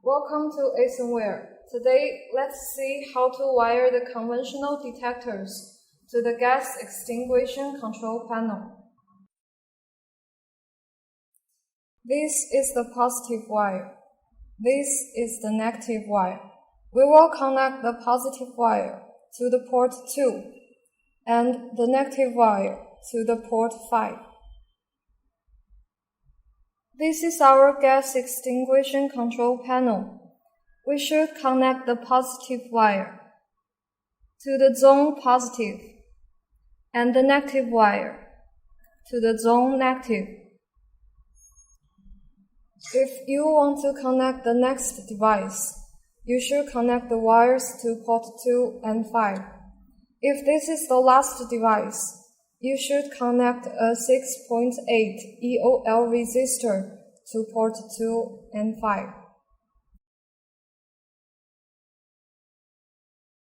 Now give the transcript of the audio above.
Welcome to Asenware. Today, let's see how to wire the conventional detectors to the gas extinguishing control panel. This is the positive wire. This is the negative wire. We will connect the positive wire to the port 2 and the negative wire to the port 5. This is our gas extinguishing control panel. We should connect the positive wire to the zone positive and the negative wire to the zone negative. If you want to connect the next device, you should connect the wires to port 2 and 5. If this is the last device, you should connect a 6.8 EOL resistor to port 2 and 5.